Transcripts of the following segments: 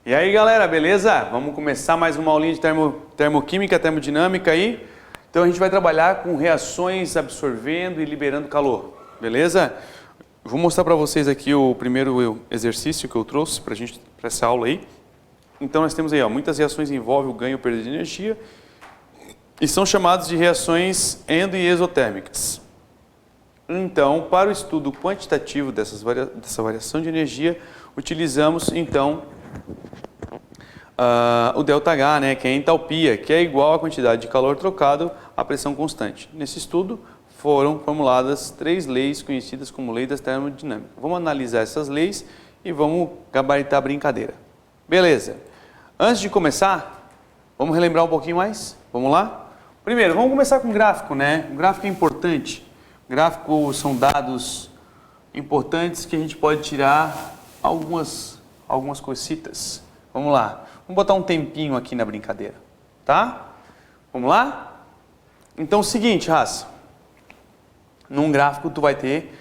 E aí galera, beleza? Vamos começar mais uma aulinha de termoquímica, termodinâmica aí. Então a gente vai trabalhar com reações absorvendo e liberando calor, beleza? Eu vou mostrar para vocês aqui o primeiro exercício que eu trouxe para essa aula aí. Então nós temos aí, ó, muitas reações envolvem o ganho ou perda de energia e são chamadas de reações endo e exotérmicas. Então, para o estudo quantitativo dessa variação de energia, utilizamos então o ΔH, né, que é a entalpia, que é igual à quantidade de calor trocado à pressão constante. Nesse estudo foram formuladas 3 leis conhecidas como lei das termodinâmicas. Vamos analisar essas leis e vamos gabaritar a brincadeira. Beleza. Antes de começar, vamos relembrar um pouquinho mais? Vamos lá? Primeiro, vamos começar com um gráfico, né? Um gráfico é importante. Gráficos são dados importantes que a gente pode tirar algumas cositas. Vamos lá. Vamos botar um tempinho aqui na brincadeira, tá? Vamos lá? Então é o seguinte, raça. Num gráfico tu vai ter,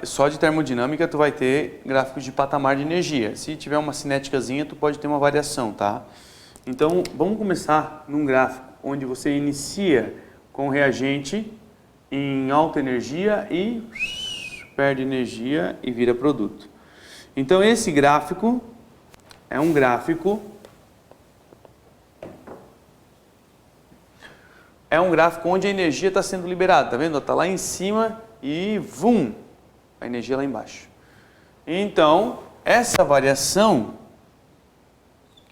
só de termodinâmica, tu vai ter gráficos de patamar de energia. Se tiver uma cinéticazinha, tu pode ter uma variação, tá? Então vamos começar num gráfico onde você inicia com o reagente em alta energia e perde energia e vira produto. Então esse gráfico é um gráfico onde a energia está sendo liberada, tá vendo? Está lá em cima e vum, a energia lá embaixo. Então essa variação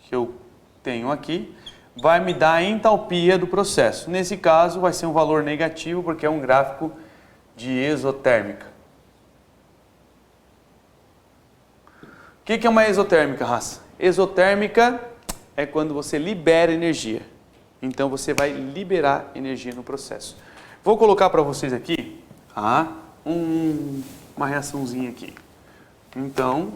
que eu tenho aqui vai me dar a entalpia do processo. Nesse caso vai ser um valor negativo porque é um gráfico de exotérmica. O que é uma exotérmica, raça? Exotérmica é quando você libera energia. Então você vai liberar energia no processo. Vou colocar para vocês aqui uma reaçãozinha aqui. Então,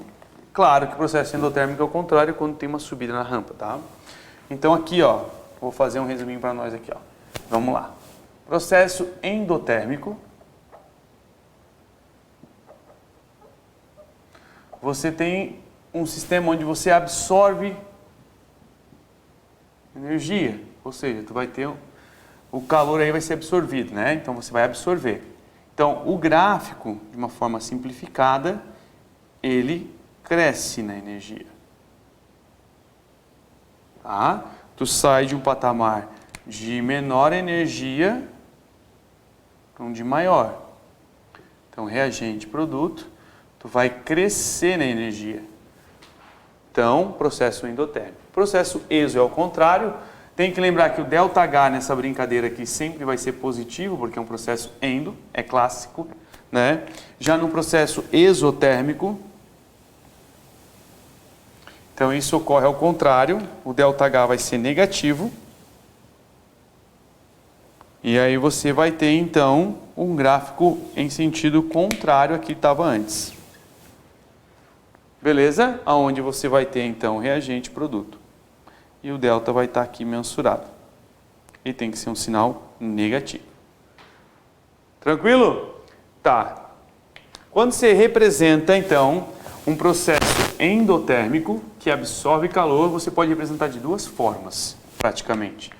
claro que o processo endotérmico é o contrário quando tem uma subida na rampa, tá? Então aqui, ó, vou fazer um resuminho para nós aqui, ó. Vamos lá. Processo endotérmico. Você tem um sistema onde você absorve energia, ou seja, tu vai ter o calor aí vai ser absorvido, né? Então você vai absorver. Então o gráfico, de uma forma simplificada, ele cresce na energia. Tá? Tu sai de um patamar de menor energia para um de maior. Então reagente, produto, tu vai crescer na energia. Então, processo endotérmico. Processo exo é o contrário. Tem que lembrar que o ΔH nessa brincadeira aqui sempre vai ser positivo, porque é um processo endo, é clássico, né? Já no processo exotérmico, então isso ocorre ao contrário, o ΔH vai ser negativo. E aí você vai ter então um gráfico em sentido contrário aqui que estava antes. Beleza? Aonde você vai ter então reagente produto. E o delta vai estar aqui mensurado. E tem que ser um sinal negativo. Tranquilo? Tá. Quando você representa então um processo endotérmico que absorve calor, você pode representar de duas formas, praticamente.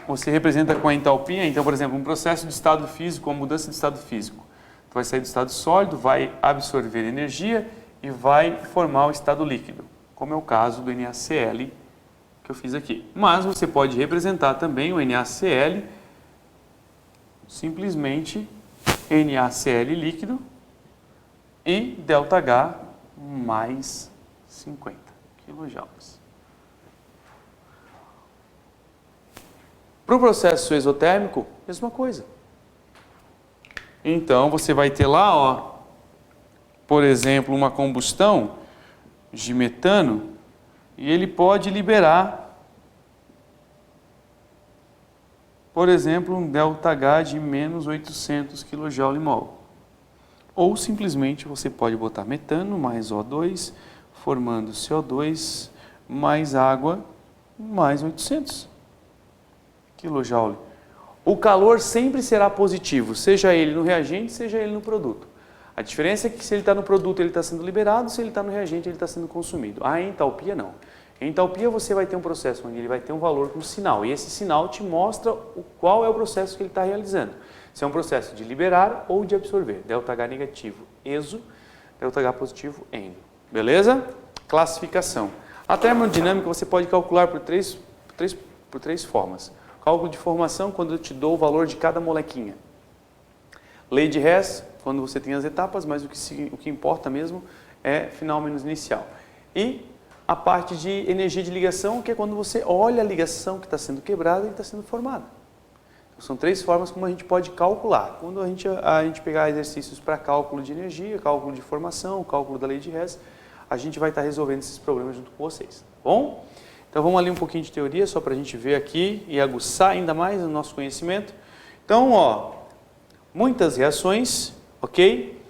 Você representa com a entalpia, então, por exemplo, um processo de estado físico, uma mudança de estado físico. Tu vai sair do estado sólido, vai absorver energia e vai formar o estado líquido, como é o caso do NaCl que eu fiz aqui. Mas você pode representar também o NaCl, simplesmente NaCl líquido e ΔH mais 50 kJ. Para o processo exotérmico, mesma coisa. Então você vai ter lá, ó, por exemplo, uma combustão de metano e ele pode liberar, por exemplo, um ΔH de menos 800 kJ/mol. Ou simplesmente você pode botar metano mais O2, formando CO2 mais água mais 800 kJ. O calor sempre será positivo, seja ele no reagente, seja ele no produto. A diferença é que se ele está no produto, ele está sendo liberado, se ele está no reagente, ele está sendo consumido. A entalpia, não. Em entalpia, você vai ter um processo onde ele vai ter um valor com sinal, e esse sinal te mostra qual é o processo que ele está realizando. Se é um processo de liberar ou de absorver. ΔH negativo, exo, ΔH positivo, endo. Beleza? Classificação. A termodinâmica você pode calcular por três formas. Cálculo de formação, quando eu te dou o valor de cada molequinha. Lei de Hess, quando você tem as etapas, mas o que importa mesmo é final menos inicial. E a parte de energia de ligação, que é quando você olha a ligação que está sendo quebrada e está sendo formada. Então, são três formas como a gente pode calcular. Quando a gente pegar exercícios para cálculo de energia, cálculo de formação, cálculo da lei de Hess, a gente vai estar resolvendo esses problemas junto com vocês, tá bom? Então vamos ali um pouquinho de teoria, só para a gente ver aqui e aguçar ainda mais o nosso conhecimento. Então, ó, muitas reações, ok?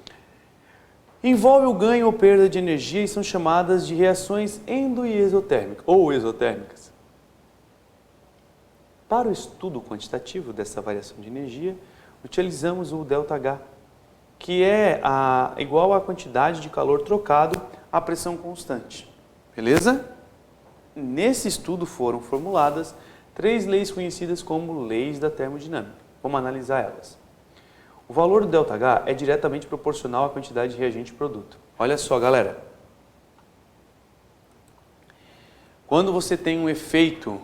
Envolve o ganho ou perda de energia e são chamadas de reações endo- e exotérmicas, ou exotérmicas. Para o estudo quantitativo dessa variação de energia, utilizamos o ΔH, que é igual à quantidade de calor trocado à pressão constante. Beleza? Nesse estudo foram formuladas 3 leis conhecidas como leis da termodinâmica. Vamos analisar elas. O valor do ΔH é diretamente proporcional à quantidade de reagente e produto. Olha só, galera. Quando você tem um efeito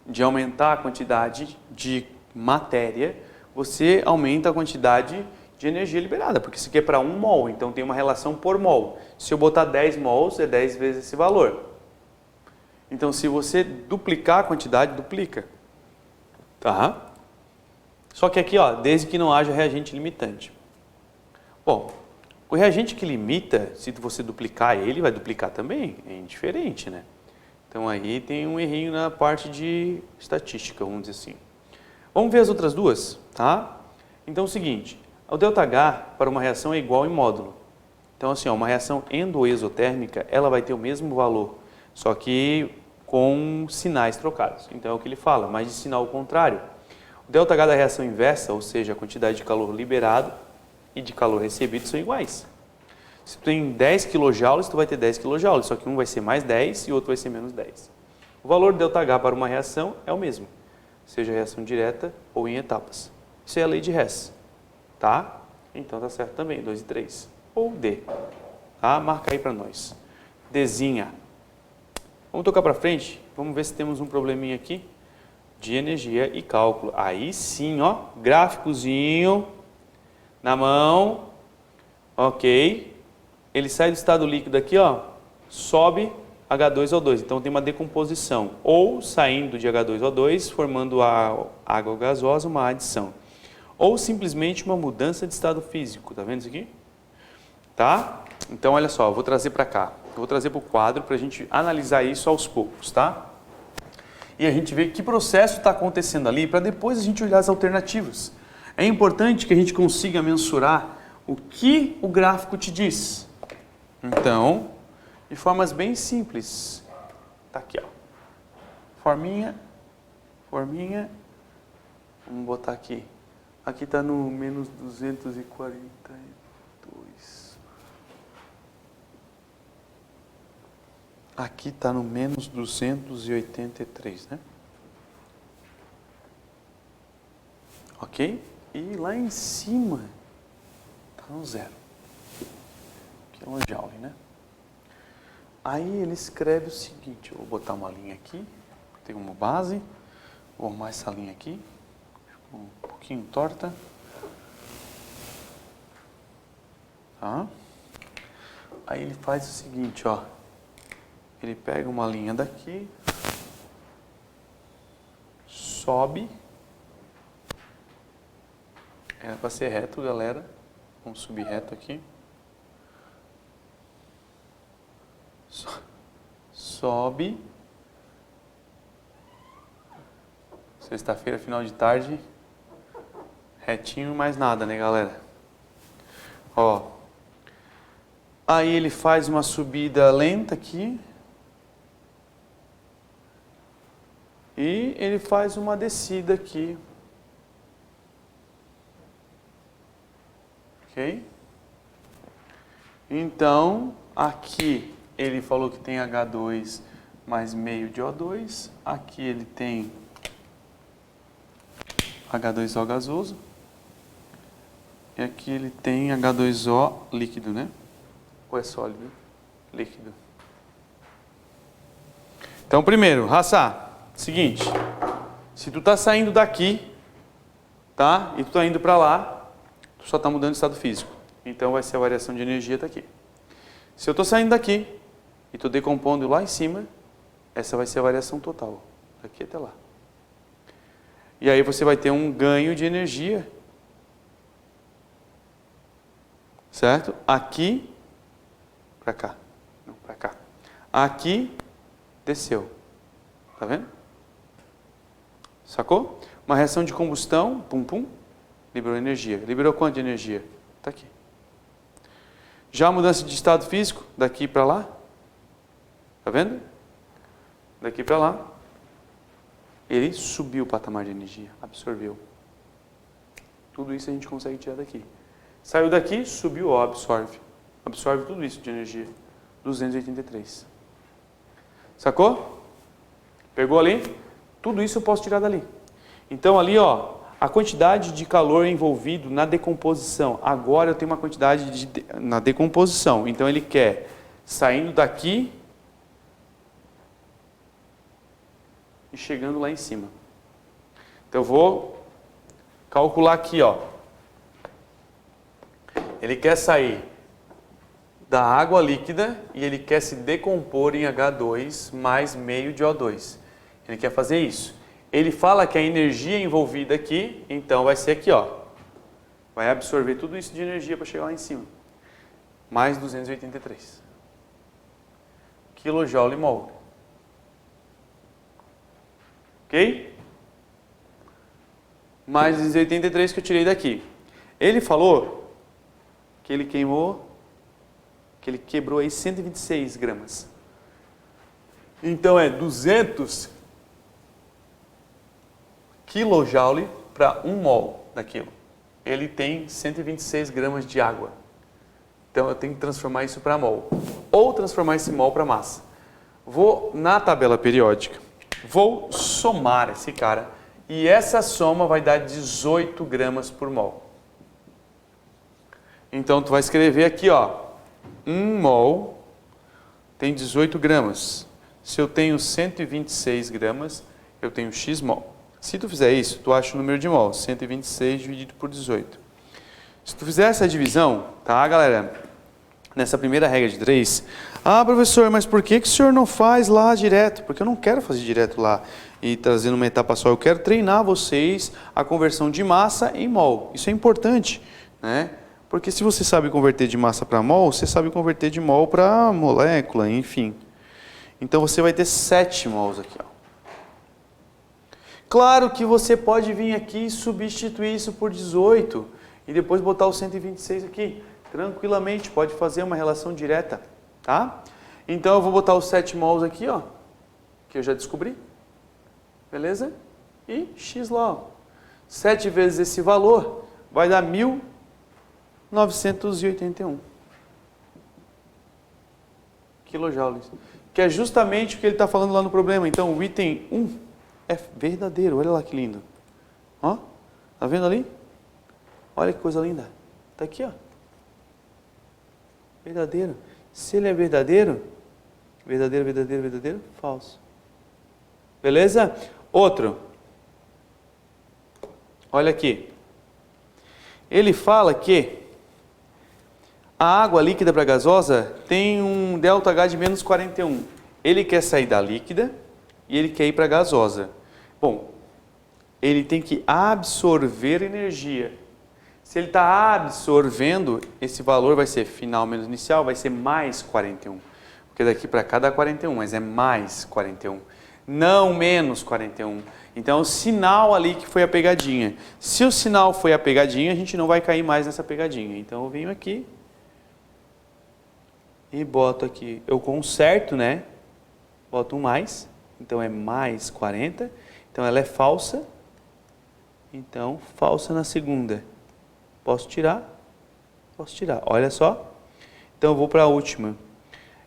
de aumentar a quantidade de matéria, você aumenta a quantidade de energia liberada, porque isso aqui é para 1 mol, então tem uma relação por mol. Se eu botar 10 mols, é 10 vezes esse valor. Então, se você duplicar a quantidade, duplica. Tá? Só que aqui, ó, desde que não haja reagente limitante. Bom, o reagente que limita, se você duplicar ele, vai duplicar também. É indiferente, né? Então, aí tem um errinho na parte de estatística, vamos dizer assim. Vamos ver as outras duas, tá? Então, é o seguinte, o ΔH para uma reação é igual em módulo. Então, assim, ó, uma reação endo-exotérmica, ela vai ter o mesmo valor, só que com sinais trocados. Então, é o que ele fala, mas de sinal contrário. O ΔH da reação inversa, ou seja, a quantidade de calor liberado e de calor recebido são iguais. Se tu tem 10 kJ, tu vai ter 10 kJ, só que um vai ser mais 10 e o outro vai ser menos 10. O valor do ΔH para uma reação é o mesmo, seja reação direta ou em etapas. Isso é a lei de Hess, tá? Então tá certo também, 2 e 3. Ou D, tá? Marca aí para nós. Dzinha. Vamos tocar para frente, vamos ver se temos um probleminha aqui de energia e cálculo. Aí sim, ó, gráficozinho na mão, ok. Ele sai do estado líquido aqui, ó, sobe H2O2. Então tem uma decomposição, ou saindo de H2O2, formando a água gasosa, uma adição. Ou simplesmente uma mudança de estado físico. Tá vendo isso aqui? Tá? Então olha só, eu vou trazer para cá. Eu vou trazer para o quadro para a gente analisar isso aos poucos, tá? E a gente vê que processo está acontecendo ali para depois a gente olhar as alternativas. É importante que a gente consiga mensurar o que o gráfico te diz. Então, de formas bem simples, tá aqui, ó. Forminha, vamos botar aqui. Aqui está no menos 242. Aqui está no menos 283, né? Ok? E lá em cima está no zero. Kilojoule, né? Aí ele escreve o seguinte, eu vou botar uma linha aqui, tem uma base, vou arrumar essa linha aqui, ficou um pouquinho torta. Tá? Aí ele faz o seguinte, ó, ele pega uma linha daqui, sobe, era para ser reto, galera, vamos subir reto aqui. Sobe. Sexta-feira, final de tarde. Retinho, mais nada, né, galera? Ó. Aí ele faz uma subida lenta aqui. E ele faz uma descida aqui. Ok? Então, aqui ele falou que tem H2 mais meio de O2. Aqui ele tem H2O gasoso. E aqui ele tem H2O líquido, né? Ou é sólido? Líquido. Então, primeiro, Raça, seguinte. Se tu tá saindo daqui, tá? E tu tá indo para lá, tu só tá mudando de estado físico. Então, vai ser a variação de energia tá aqui. Se eu tô saindo daqui e tô decompondo lá em cima, essa vai ser a variação total. Daqui até lá. E aí você vai ter um ganho de energia. Certo? Aqui para cá. Não, para cá. Aqui desceu. Tá vendo? Sacou? Uma reação de combustão, pum pum, liberou energia. Liberou quanto de energia? Tá aqui. Já a mudança de estado físico, daqui para lá. Tá vendo? Daqui para lá. Ele subiu o patamar de energia, absorveu. Tudo isso a gente consegue tirar daqui. Saiu daqui, subiu, ó, absorve. Absorve tudo isso de energia. 283. Sacou? Pegou ali? Tudo isso eu posso tirar dali. Então ali, ó, a quantidade de calor envolvido na decomposição. Agora eu tenho uma quantidade na decomposição. Então ele quer, saindo daqui e chegando lá em cima. Então eu vou calcular aqui, ó. Ele quer sair da água líquida e ele quer se decompor em H2 mais meio de O2. Ele quer fazer isso. Ele fala que a energia envolvida aqui, então vai ser aqui, ó. Vai absorver tudo isso de energia para chegar lá em cima. Mais 283. Kilojoule mol. Ok? Mais 283 que eu tirei daqui. Ele falou que ele queimou, que ele quebrou aí 126 gramas. Então é 200 kilojoule para 1 mol daquilo. Ele tem 126 gramas de água. Então eu tenho que transformar isso para mol. Ou transformar esse mol para massa. Vou na tabela periódica. Vou somar esse cara. E essa soma vai dar 18 gramas por mol. Então tu vai escrever aqui, ó. 1 mol tem 18 gramas. Se eu tenho 126 gramas, eu tenho x mol. Se tu fizer isso, tu acha o número de mol, 126 dividido por 18. Se tu fizer essa divisão, tá, galera? Nessa primeira regra de 3, professor, mas por que o senhor não faz lá direto? Porque eu não quero fazer direto lá e trazendo uma etapa só. Eu quero treinar vocês a conversão de massa em mol. Isso é importante, né? Porque se você sabe converter de massa para mol, você sabe converter de mol para molécula, enfim. Então você vai ter 7 mols aqui, ó. Claro que você pode vir aqui e substituir isso por 18 e depois botar o 126 aqui. Tranquilamente, pode fazer uma relação direta, tá? Então eu vou botar os 7 mols aqui, ó, que eu já descobri. Beleza? E x lá, ó. 7 vezes esse valor vai dar 1.981 quilojoules, que é justamente o que ele está falando lá no problema. Então o item 1 é verdadeiro, olha lá que lindo. Ó, tá vendo ali? Olha que coisa linda. Tá aqui, ó. Verdadeiro. Se ele é verdadeiro, verdadeiro, falso. Beleza? Outro. Olha aqui. Ele fala que a água líquida para gasosa tem um ΔH de menos 41. Ele quer sair da líquida e ele quer ir para a gasosa. Bom, ele tem que absorver energia. Se ele está absorvendo, esse valor vai ser final menos inicial, vai ser mais 41. Porque daqui para cá dá 41, mas é mais 41. Não menos 41. Então, o sinal ali que foi a pegadinha. Se o sinal foi a pegadinha, a gente não vai cair mais nessa pegadinha. Então, eu venho aqui e boto aqui. Eu conserto, né? Boto um mais. Então, é mais 40. Então, ela é falsa. Então, falsa na segunda. Posso tirar? Posso tirar. Olha só. Então eu vou para a última.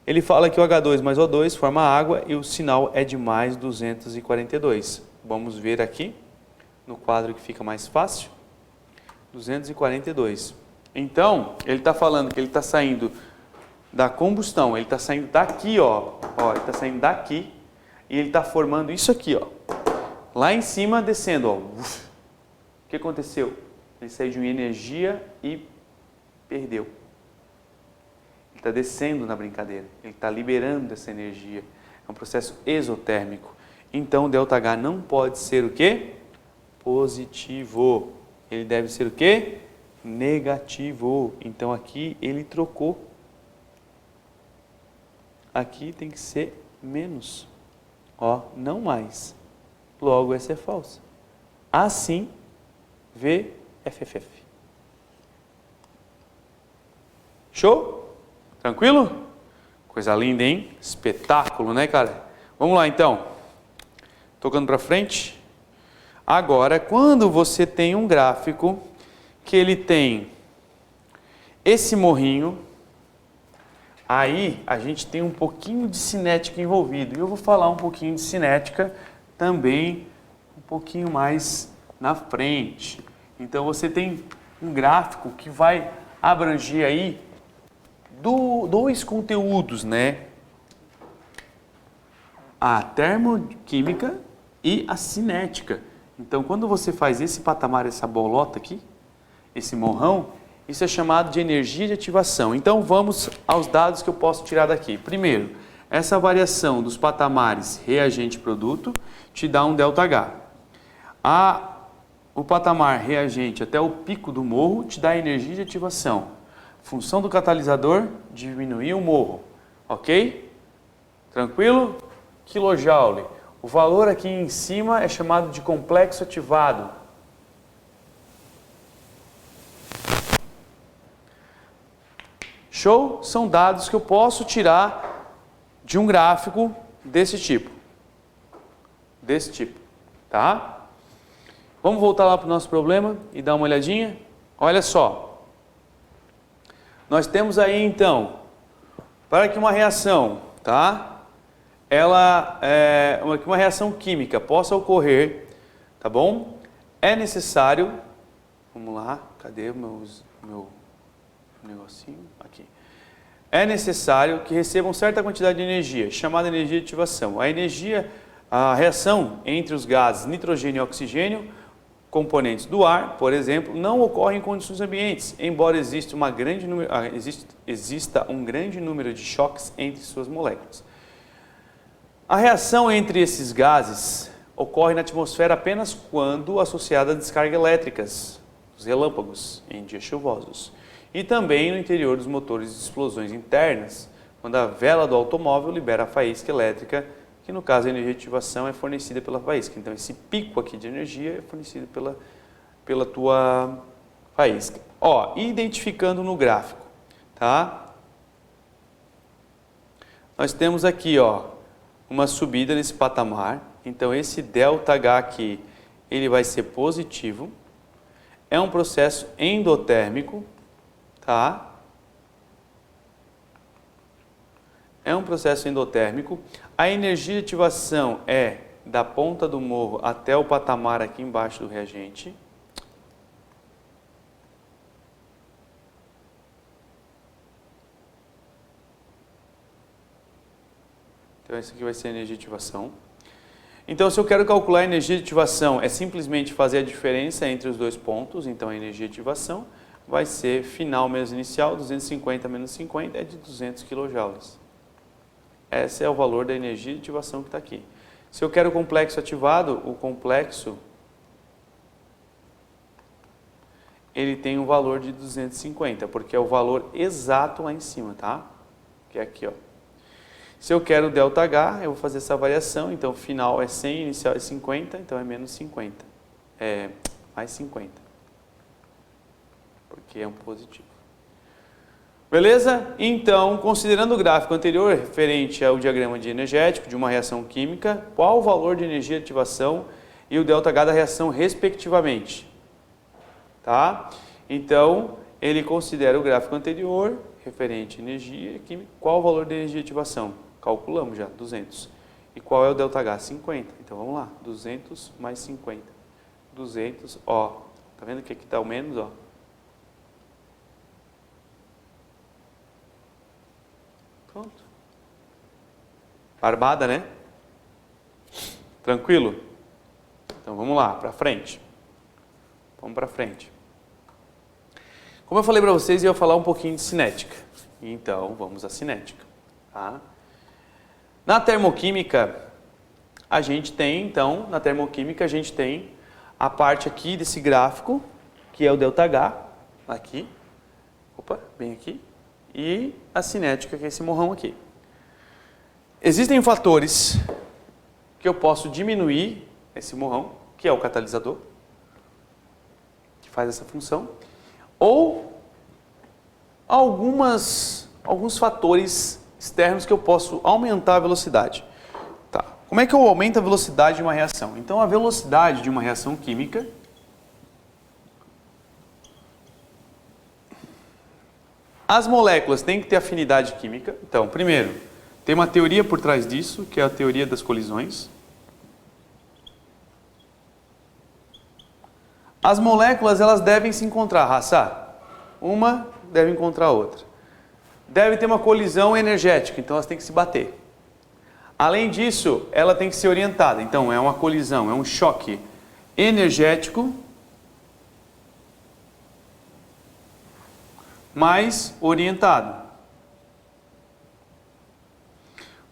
Ele fala que o H2 mais O2 forma água e o sinal é de mais 242. Vamos ver aqui no quadro que fica mais fácil. 242. Então, ele está falando que ele está saindo da combustão, ele está saindo daqui, ó. Ele está saindo daqui e ele está formando isso aqui, ó. Lá em cima, descendo, ó. O que aconteceu? Ele saiu de uma energia e perdeu. Ele está descendo na brincadeira, ele está liberando essa energia. É um processo exotérmico. Então, o ΔH não pode ser o quê? Positivo. Ele deve ser o quê? Negativo. Então, aqui ele trocou. Aqui tem que ser menos. Ó, não mais. Logo, essa é falsa. Assim, VFFF. Show? Tranquilo? Coisa linda, hein? Espetáculo, né, cara? Vamos lá, então. Tocando para frente. Agora, quando você tem um gráfico que ele tem esse morrinho, aí a gente tem um pouquinho de cinética envolvido. E eu vou falar um pouquinho de cinética também um pouquinho mais na frente. Então você tem um gráfico que vai abranger aí dois conteúdos, né? A termoquímica e a cinética. Então quando você faz esse patamar, essa bolota aqui, esse morrão, isso é chamado de energia de ativação. Então vamos aos dados que eu posso tirar daqui. Primeiro, essa variação dos patamares reagente-produto te dá um ΔH. O patamar reagente até o pico do morro te dá energia de ativação. Função do catalisador, diminuir o morro. Ok? Tranquilo? Kilojoule. O valor aqui em cima é chamado de complexo ativado. Show? São dados que eu posso tirar de um gráfico desse tipo. Desse tipo, tá? Vamos voltar lá para o nosso problema e dar uma olhadinha? Olha só. Nós temos aí, então, para que uma reação, tá? Uma reação química possa ocorrer, tá bom? É necessário, vamos lá, cadê meu negocinho? Aqui. É necessário que recebam certa quantidade de energia, chamada energia de ativação. A reação entre os gases nitrogênio e oxigênio, componentes do ar, por exemplo, não ocorre em condições ambientes, embora exista um grande número de choques entre suas moléculas. A reação entre esses gases ocorre na atmosfera apenas quando associada a descargas elétricas, os relâmpagos, em dias chuvosos. E também no interior dos motores de explosões internas, quando a vela do automóvel libera a faísca elétrica, que no caso a energia de ativação é fornecida pela faísca. Então esse pico aqui de energia é fornecido pela tua faísca. Ó, identificando no gráfico, tá? Nós temos aqui, ó, uma subida nesse patamar. Então esse ΔH aqui, ele vai ser positivo. É um processo endotérmico, tá? É um processo endotérmico. A energia de ativação é da ponta do morro até o patamar aqui embaixo do reagente. Então, esse aqui vai ser a energia de ativação. Então, se eu quero calcular a energia de ativação, é simplesmente fazer a diferença entre os dois pontos. Então, a energia de ativação vai ser final menos inicial, 250 menos 50 é de 200 kJ. Esse é o valor da energia de ativação que está aqui. Se eu quero o complexo ativado, o complexo ele tem um valor de 250, porque é o valor exato lá em cima, tá? Que é aqui, ó. Se eu quero o ΔH, eu vou fazer essa variação, então o final é 100, inicial é 50, então é menos 50. É mais 50. Porque é um positivo. Beleza? Então, considerando o gráfico anterior, referente ao diagrama de energético de uma reação química, qual o valor de energia de ativação e o ΔH da reação, respectivamente? Tá? Então, ele considera o gráfico anterior, referente à energia química. Qual o valor da energia de ativação? Calculamos já, 200. E qual é o ΔH? 50. Então vamos lá, 200 mais 50. 200, ó, tá vendo que aqui está o menos, ó? Pronto. Barbada, né? Tranquilo? Então vamos lá, para frente. Vamos para frente. Como eu falei para vocês, eu ia falar um pouquinho de cinética. Então vamos à cinética. Tá? Na termoquímica, a gente tem, então, a parte aqui desse gráfico, que é o ΔH, aqui, opa, bem aqui, e a cinética, que é esse morrão aqui. Existem fatores que eu posso diminuir esse morrão, que é o catalisador, que faz essa função, ou alguns fatores externos que eu posso aumentar a velocidade. Tá. Como é que eu aumento a velocidade de uma reação? Então, a velocidade de uma reação química as moléculas têm que ter afinidade química. Então, primeiro, tem uma teoria por trás disso, que é a teoria das colisões. As moléculas, elas devem se encontrar, raça. Uma deve encontrar a outra. Deve ter uma colisão energética, então elas têm que se bater. Além disso, ela tem que ser orientada. Então, é uma colisão, é um choque energético mais orientado.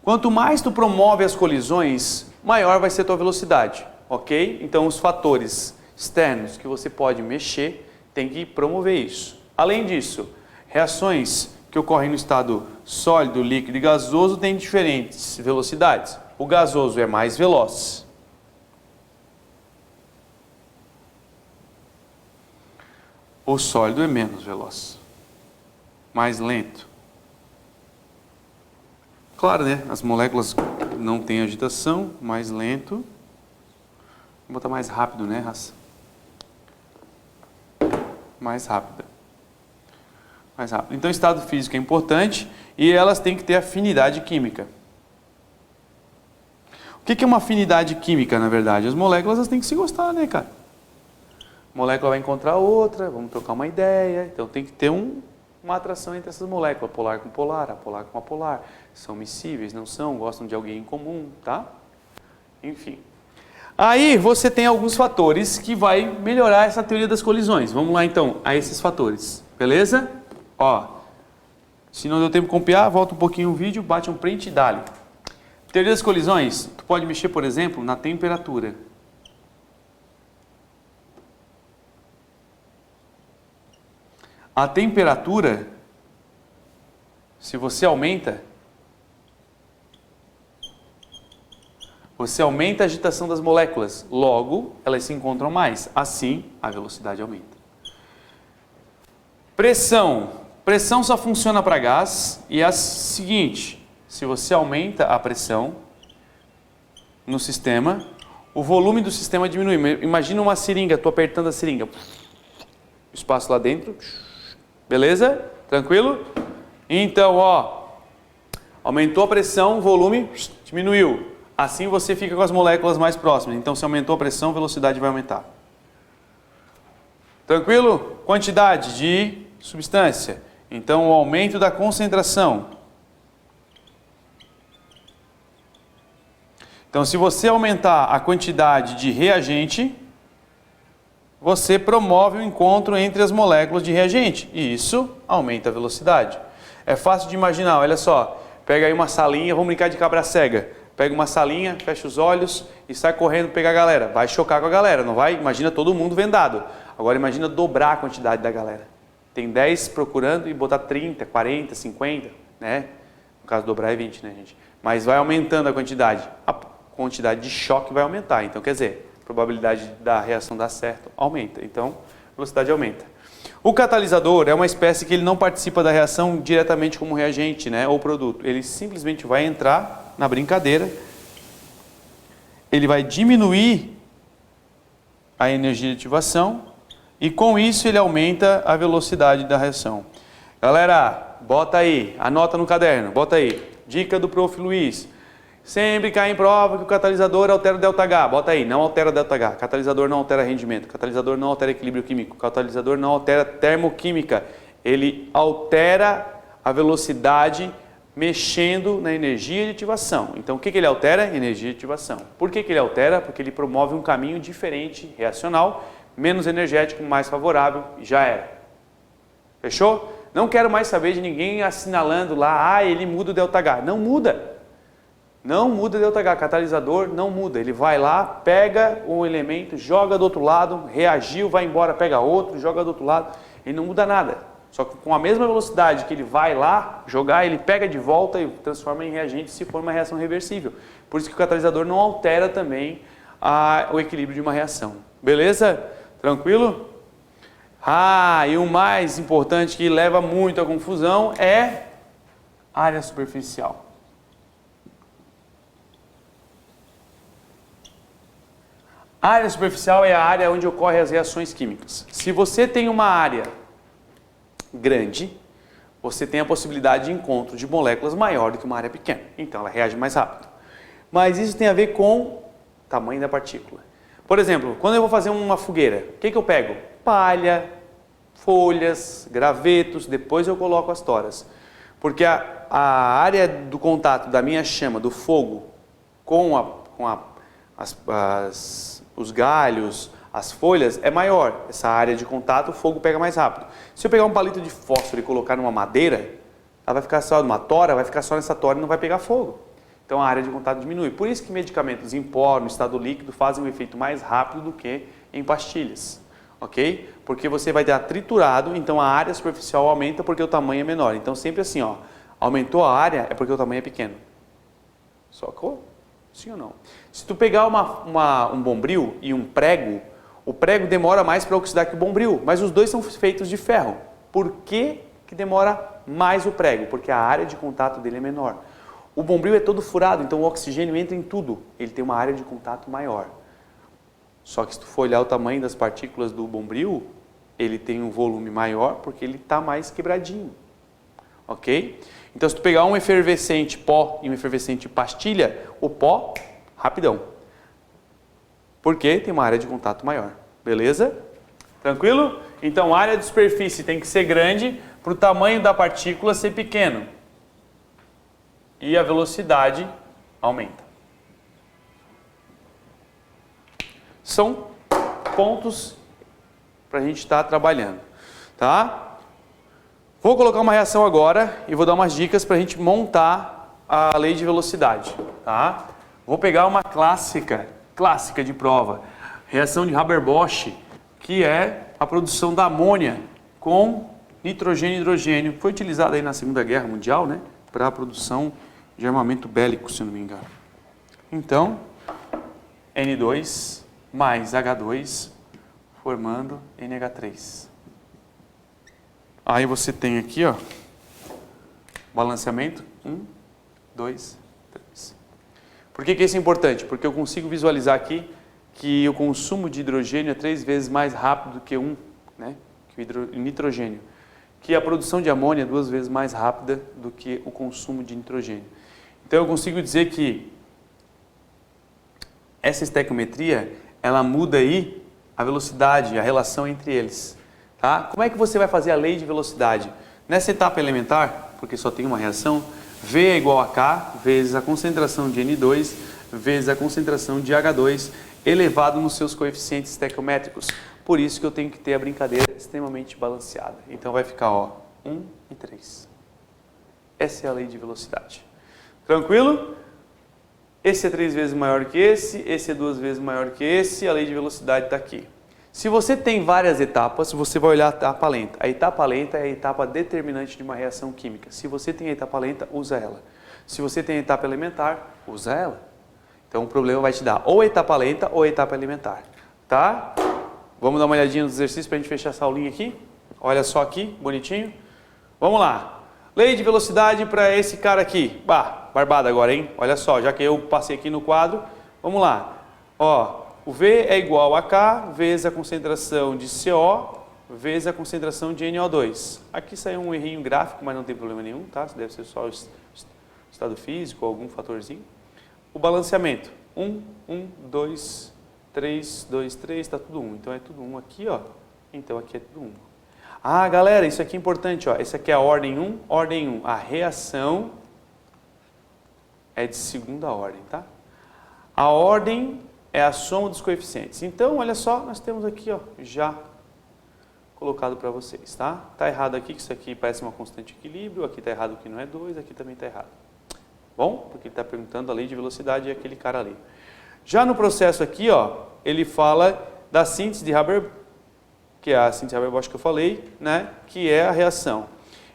Quanto mais tu promove as colisões, maior vai ser a tua velocidade, ok? Então, os fatores externos que você pode mexer, tem que promover isso. Além disso, reações que ocorrem no estado sólido, líquido e gasoso têm diferentes velocidades. O gasoso é mais veloz. O sólido é menos veloz. Mais lento. Claro, né? As moléculas não têm agitação, mais lento. Vou botar mais rápido, né, raça? Mais rápida. Mais rápido. Então, o estado físico é importante e elas têm que ter afinidade química. O que é uma afinidade química, na verdade? As moléculas elas têm que se gostar, né, cara? A molécula vai encontrar outra, vamos trocar uma ideia. Então, tem que ter uma atração entre essas moléculas, polar com polar, apolar com apolar. São miscíveis, não são, gostam de alguém em comum, tá? Enfim. Aí você tem alguns fatores que vai melhorar essa teoria das colisões. Vamos lá então a esses fatores, beleza? Ó, se não deu tempo de copiar, volta um pouquinho o vídeo, bate um print e dá-lhe. Teoria das colisões, tu pode mexer, por exemplo, na temperatura. A temperatura, se você aumenta a agitação das moléculas, logo elas se encontram mais, assim a velocidade aumenta. Pressão. Pressão só funciona para gás e é a seguinte, se você aumenta a pressão no sistema, o volume do sistema diminui. Imagina uma seringa, estou apertando a seringa, espaço lá dentro, beleza? Tranquilo? Então, ó, aumentou a pressão, o volume diminuiu. Assim você fica com as moléculas mais próximas. Então, se aumentou a pressão, a velocidade vai aumentar. Tranquilo? Quantidade de substância. Então, o aumento da concentração. Então, se você aumentar a quantidade de reagente, você promove o encontro entre as moléculas de reagente. E isso aumenta a velocidade. É fácil de imaginar, olha só. Pega aí uma salinha, vamos brincar de cabra cega. Pega uma salinha, fecha os olhos e sai correndo pegar a galera. Vai chocar com a galera, não vai? Imagina todo mundo vendado. Agora imagina dobrar a quantidade da galera. Tem 10 procurando e botar 30, 40, 50, né? No caso, dobrar é 20, né, gente? Mas vai aumentando a quantidade. A quantidade de choque vai aumentar. Então, quer dizer, a probabilidade da reação dar certo aumenta. Então, a velocidade aumenta. O catalisador é uma espécie que ele não participa da reação diretamente como reagente, né, ou produto. Ele simplesmente vai entrar na brincadeira, ele vai diminuir a energia de ativação e com isso ele aumenta a velocidade da reação. Galera, bota aí, anota no caderno, bota aí. Dica do Prof. Luiz. Sempre cai em prova que o catalisador altera o ΔH. Bota aí, não altera ΔH. Catalisador não altera rendimento. Catalisador não altera equilíbrio químico. Catalisador não altera termoquímica. Ele altera a velocidade mexendo na energia de ativação. Então, o que ele altera? Energia de ativação. Por que ele altera? Porque ele promove um caminho diferente, reacional, menos energético, mais favorável, e já era. Fechou? Não quero mais saber de ninguém assinalando lá, ele muda o ΔH. Não muda. Não muda o ΔH, catalisador não muda. Ele vai lá, pega um elemento, joga do outro lado, reagiu, vai embora, pega outro, joga do outro lado. Ele não muda nada. Só que com a mesma velocidade que ele vai lá jogar, ele pega de volta e transforma em reagente se for uma reação reversível. Por isso que o catalisador não altera também o equilíbrio de uma reação. Beleza? Tranquilo? E o mais importante que leva muito à confusão é área superficial. A área superficial é a área onde ocorrem as reações químicas. Se você tem uma área grande, você tem a possibilidade de encontro de moléculas maior do que uma área pequena. Então ela reage mais rápido. Mas isso tem a ver com o tamanho da partícula. Por exemplo, quando eu vou fazer uma fogueira, o que eu pego? Palha, folhas, gravetos, depois eu coloco as toras. Porque a área do contato da minha chama, do fogo, com os galhos, as folhas, é maior. Essa área de contato, o fogo pega mais rápido. Se eu pegar um palito de fósforo e colocar numa madeira, ela vai ficar só numa tora, vai ficar só nessa tora e não vai pegar fogo. Então a área de contato diminui. Por isso que medicamentos em pó, no estado líquido, fazem um efeito mais rápido do que em pastilhas. Ok? Porque você vai ter triturado, então a área superficial aumenta porque o tamanho é menor. Então sempre assim, ó, aumentou a área é porque o tamanho é pequeno. Sacou? Sim ou não? Se tu pegar um bombril e um prego, o prego demora mais para oxidar que o bombril, mas os dois são feitos de ferro. Por que demora mais o prego? Porque a área de contato dele é menor. O bombril é todo furado, então o oxigênio entra em tudo. Ele tem uma área de contato maior. Só que se tu for olhar o tamanho das partículas do bombril, ele tem um volume maior porque ele está mais quebradinho. Ok? Então se tu pegar um efervescente pó e um efervescente pastilha, o pó, rapidão. Porque tem uma área de contato maior. Beleza? Tranquilo? Então a área de superfície tem que ser grande para o tamanho da partícula ser pequeno. E a velocidade aumenta. São pontos para a gente estar trabalhando. Tá? Vou colocar uma reação agora e vou dar umas dicas para a gente montar a lei de velocidade. Tá? Vou pegar uma clássica de prova, reação de Haber-Bosch, que é a produção da amônia com nitrogênio e hidrogênio. Foi utilizada aí na Segunda Guerra Mundial, né, para a produção de armamento bélico, se não me engano. Então, N2 mais H2 formando NH3. Aí você tem aqui, ó, balanceamento, 1, 2, 3. Por que isso é importante? Porque eu consigo visualizar aqui que o consumo de hidrogênio é 3 vezes mais rápido que o nitrogênio. Que a produção de amônia é 2 vezes mais rápida do que o consumo de nitrogênio. Então eu consigo dizer que essa estequiometria, ela muda aí a velocidade, a relação entre eles. Tá? Como é que você vai fazer a lei de velocidade? Nessa etapa elementar, porque só tem uma reação, V é igual a K vezes a concentração de N2 vezes a concentração de H2 elevado nos seus coeficientes estequiométricos. Por isso que eu tenho que ter a brincadeira extremamente balanceada. Então vai ficar, ó, 1 e 3. Essa é a lei de velocidade. Tranquilo? Esse é 3 vezes maior que esse é 2 vezes maior que esse, a lei de velocidade está aqui. Se você tem várias etapas, você vai olhar a etapa lenta. A etapa lenta é a etapa determinante de uma reação química. Se você tem a etapa lenta, usa ela. Se você tem a etapa elementar, usa ela. Então o problema vai te dar ou a etapa lenta ou a etapa elementar. Tá? Vamos dar uma olhadinha nos exercícios para a gente fechar essa aulinha aqui? Olha só aqui, bonitinho. Vamos lá. Lei de velocidade para esse cara aqui. Barbada agora, hein? Olha só, já que eu passei aqui no quadro, vamos lá. Ó, o V é igual a K vezes a concentração de CO vezes a concentração de NO2. Aqui saiu um errinho gráfico, mas não tem problema nenhum, tá? Deve ser só o estado físico ou algum fatorzinho. O balanceamento. 1, 1, 2, 3, 2, 3, está tudo 1. Então é tudo 1 aqui, ó. Então aqui é tudo 1. Ah, galera, isso aqui é importante, ó. Esse aqui é a ordem 1, ordem 1. A reação é de segunda ordem, tá? A ordem é a soma dos coeficientes. Então, olha só, nós temos aqui, ó, já colocado para vocês, tá? Tá errado aqui, que isso aqui parece uma constante de equilíbrio, aqui tá errado que não é 2, aqui também tá errado. Bom, porque ele está perguntando a lei de velocidade e aquele cara ali. Já no processo aqui, ó, ele fala da síntese de Haber, que é a síntese de Haber-Bosch que eu falei, né, que é a reação.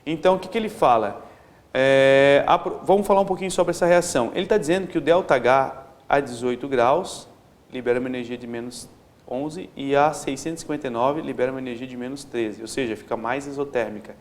Então, o que que ele fala? Vamos falar um pouquinho sobre essa reação. Ele está dizendo que o ΔH a 18 graus libera uma energia de menos 11 e a 659 libera uma energia de menos 13, ou seja, fica mais isotérmica.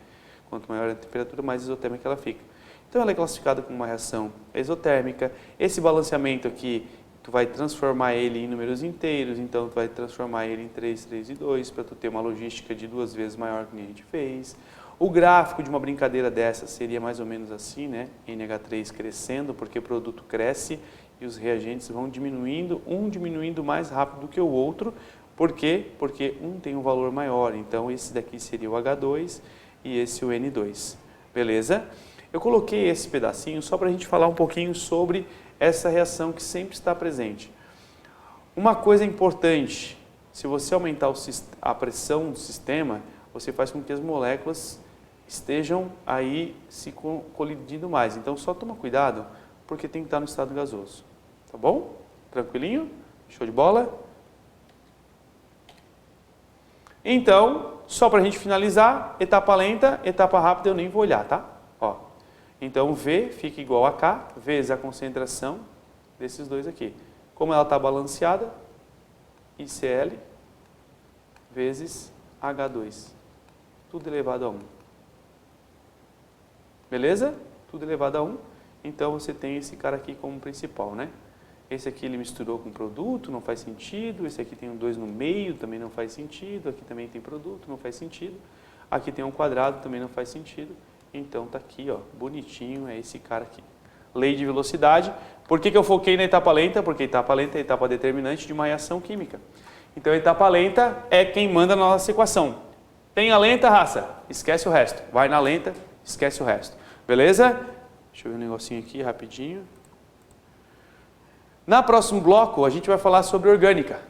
Quanto maior a temperatura, mais isotérmica ela fica. Então ela é classificada como uma reação exotérmica. Esse balanceamento aqui, tu vai transformar ele em números inteiros, então tu vai transformar ele em 3, 3 e 2, para tu ter uma logística de 2 vezes maior que a gente fez. O gráfico de uma brincadeira dessa seria mais ou menos assim, né? NH3 crescendo, porque o produto cresce e os reagentes vão diminuindo, um diminuindo mais rápido do que o outro. Por quê? Porque um tem um valor maior, então esse daqui seria o H2 e esse o N2. Beleza? Eu coloquei esse pedacinho só para a gente falar um pouquinho sobre essa reação que sempre está presente. Uma coisa importante, se você aumentar a pressão do sistema, você faz com que as moléculas estejam aí se colidindo mais. Então só toma cuidado, porque tem que estar no estado gasoso. Tá bom? Tranquilinho? Show de bola? Então, só para a gente finalizar, etapa lenta, etapa rápida eu nem vou olhar, tá? Ó. Então V fica igual a K vezes a concentração desses dois aqui. Como ela está balanceada, ICl vezes H2. Tudo elevado a 1. Beleza? Tudo elevado a 1. Então você tem esse cara aqui como principal, né? Esse aqui ele misturou com produto, não faz sentido. Esse aqui tem um 2 no meio, também não faz sentido. Aqui também tem produto, não faz sentido. Aqui tem um quadrado, também não faz sentido. Então tá aqui, ó, bonitinho, é esse cara aqui. Lei de velocidade. Por que eu foquei na etapa lenta? Porque a etapa lenta é a etapa determinante de uma reação química. Então a etapa lenta é quem manda na nossa equação. Tem a lenta, raça? Esquece o resto. Vai na lenta, esquece o resto. Beleza? Deixa eu ver um negocinho aqui rapidinho. Na próximo bloco a gente vai falar sobre orgânica.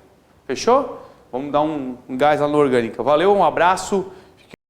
Fechou? Vamos dar um gás lá na orgânica. Valeu, um abraço.